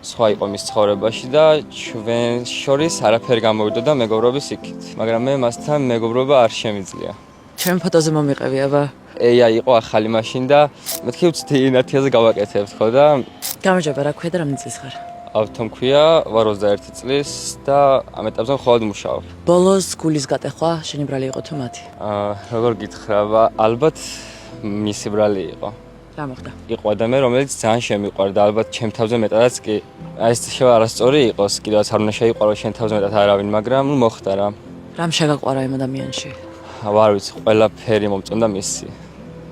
სხვა იყო მის ცხოვრებაში და ჩვენ შორის არაფერი გამოვიდოდა მეგობრობის იქით, მაგრამ მე მასთან მეგობრობა არ შემიძლია. ჩემ ფოტოზე მომიყევი, აბა. AI იყო ახალი მაშინ და მეთქი ვცდი ნათიაზე გავაკეთებთ ხო და გამარჯობა, რა ქვია და რამდენი წლის ხარ? ავთო მქვია, ვარ 21 წლის და ამ ეტაპზე მხოლოდ მუშაობ. ბოლოს გულის გატეხვა შენი ბრალი იყო თუ მათი? როგორ გითხრა, ალბათ მისი ბრალი იყო. რა მოხდა? იყო ადამიანი, რომელიც ძალიან შემიყვარდა, ალბათ ჩემ თავზე მეტადაც კი. ეს შევა არასწორი იყოს, კიდევაც არ უნდა შეიყვარო შენ თავზე მეტად არავინ, მაგრამ მოხდა რა. რამ შეგაყვარა იმ ადამიანში? არ ვიცი, ყველაფერი მომწონდა მისი.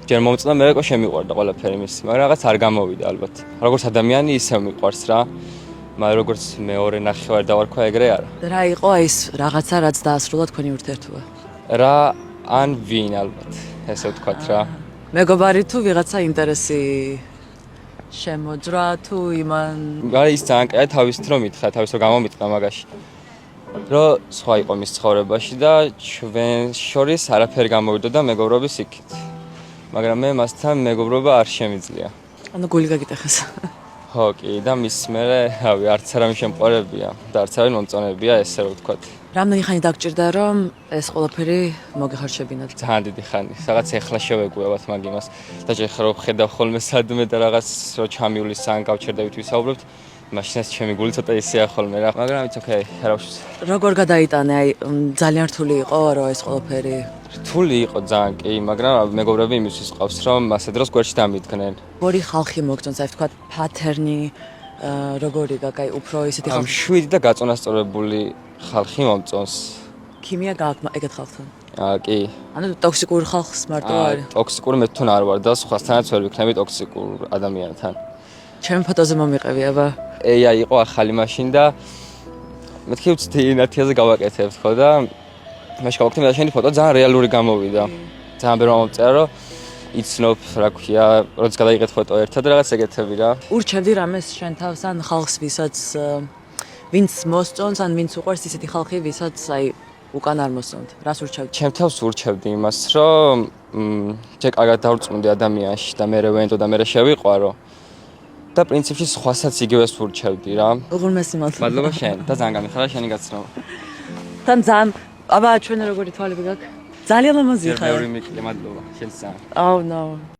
ჯერ მომწონდა, მერე ყო შემიყვარდა ყველაფერი მისი, მაგრამ რაღაც არ გამოვიდა ალბათ. როგორც ადამიანი ისევ მიყვარს რა. მაგრამ როგორც მეორე ნახევარი დავარქვა ეგრე არა. რა იყო ეს რაღაცა, რაც დაასრულა თქვენი ურთიერთობა? რა ან ვინ ალბათ, ესე ვთქვათ რა. მეგობარი თუ ვიღაცა ინტერესი შემოძრა თუ იმან არის ის ძალიან კაი თავისით რომ მითხრა, თავის რომ გამომიტყნა მაგაში. რომ სხვა იყო მის ცხოვრებაში და ჩვენ შორის არაფერი გამოვიდოდა მეგობრობის იქით. მაგრამ მე მასთან მეგობრობა არ შემიძლია. ანუ გული გაგიტეხეს. ხო კი და მის მერე, რავი, არც არავინ შემყარებია და არც არავინ მომწონებია, ესე რომ ვთქვათ. რამდენი ხანი დაგჭირდა რომ ეს ყველაფერი მოგეხარშებინათ? ძალიან დიდი ხანი, რაღაც ეხლა შევეგუებათ მაგ იმას. და ჭეხა რომ ხედავ ხოლმე სადმე და რაღაც რო ჩამივლის სან გავჩერდებით ვისაუბრებთ, მაშინაც ჩემი გული ცოტა ისეა ხოლმე რა, მაგრამ it's okay, რა ვშ. როგორ გადაიტანე? აი ძალიან რთული იყო რომ ეს ყველაფერი რთული იყო ძალიან კი, მაგრამ მეგობრები იმისთვის ყავს რომ ასე დროს გვერდში დამიდგნენ. როგორი ხალხი მოგწონს, აი ვთქვათ pattern-ი, როგორი გაკაი უფრო ისეთი ხალხი. შვიდი და გაწონასწორებული ხალხი მომწონს. ქიმია გააქვს ეგეთ ხალხთან. კი. ანუ ტოქსიკურ ხალხს მარტო არის. ტოქსიკური მე თვითონ არ ვარ და სხვასთანაც ვერ ვიქნები ტოქსიკურ ადამიანთან. ჩემ ფოტოზე მომიყევი, აბა. AI იყო ახალი მაშინ და მეთქი ვცდი ნათიაზე გავაკეთებთ ხო და მაშინ გავაკეთე და შენი ფოტო ძალიან რეალური გამოვიდა. ძალიან ბევრი მომწერა რომ იცნობ რა ქვია, როდის გადაიღეთ ფოტო ერთად რაღაც ეგეთები რა. ურჩევდი რამეს შენ თავს ან ხალხს ვისაც ვინც მოსწონს ან ვინც უყვარს ისეთი ხალხი ვისაც აი უკან არ მოსწონთ. რას ურჩევდი? ჩემ თავს ურჩევდი იმას რომ ჯერ კარგად დავრწმუნდი ადამიანში და მე ვენდო და მე შევიყვარო. და პრინციპში სხვასაც იგივეს ურჩევდი რა. უღრმესი მადლობა. მადლობა შენ და ძალიან გამიხარა შენი გაცნობა. თან ძალიან აბა ჩვენ როგორი თვალები გაქვს? ძალიან ლამაზი ხარ. მეორე მიკლე მადლობა შენს ძალიან. Oh no.